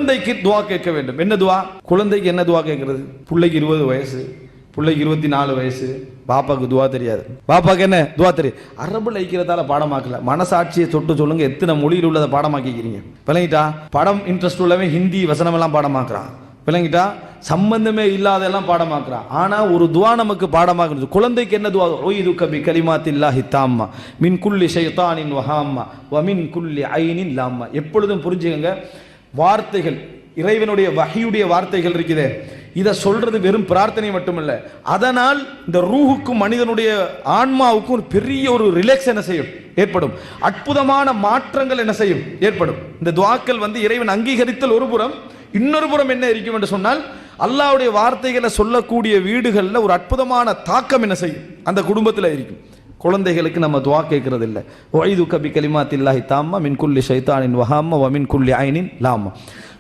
குழந்தைக்கு துவா கேட்க வேண்டும். என்ன துவா? குழந்தைக்கு என்ன துவா கேட்கறது? பிள்ளைக்கு 20 வயசு, பிள்ளைக்கு 24 வயசு, பாப்பாக்கு துவா தெரியாது. பாப்பாக்கு என்ன துவா தெரியும்? அரபுல ஐக்கிறதால பாடமாக்கல. மனசாட்சியை தொட்டு சொல்லுங்க, எத்தனை மொழியில் உள்ளதை பாடமாக்கிக்கிறீங்க? விளங்கிட்டா? படம் இன்ட்ரெஸ்ட் உள்ளவன் ஹிந்தி வசனம் எல்லாம் பாடமாக்குறான். விளங்கிட்டா? சம்பந்தமே இல்லாதெல்லாம் பாடமாக்குறான். ஆனா ஒரு துவா நமக்கு பாடமாக்குறது. குழந்தைக்கு என்ன துவா? உய்துக பி கலிமாத்தில்லாஹி தாம்மா மின் குல்லி ஷைத்தானின் வஹாம்மா வ மின் குல்லி ஐனின் லாம்மா. எப்பொழுதும் புரிஞ்சுக்கங்க, வார்த்தைகள் இறைவனுடைய வஹியுடைய வார்த்தைகள் இருக்குதே, இதை சொல்றது வெறும் பிரார்த்தனை மட்டுமல்ல, அதனால் இந்த ரூஹுக்கும் மனிதனுடைய ஆன்மாவுக்கும் ஒரு பெரிய ஒரு ரிலாக்ஸ் என்ன செய்யும் ஏற்படும், அற்புதமான மாற்றங்கள் என்ன செய்யும் ஏற்படும். இந்த துஆக்கள் இறைவன் அங்கீகரித்தல் ஒரு புறம், இன்னொரு புறம் என்ன இருக்கும் என்று சொன்னால், அல்லாஹ்வுடைய வார்த்தைகளை சொல்லக்கூடிய வீடுகளில் ஒரு அற்புதமான தாக்கம் என்ன செய்யும் அந்த குடும்பத்தில் இருக்கும். குழந்தைகளுக்கு நம்ம துஆ கேட்கறது இல்லை. உய்துக பி கலிமாத்தில்லாஹி தாம்மா மின் குல்லி ஷைத்தானின் வஹாம்மா வ மின் குல்லி ஐனின் லாம்மா.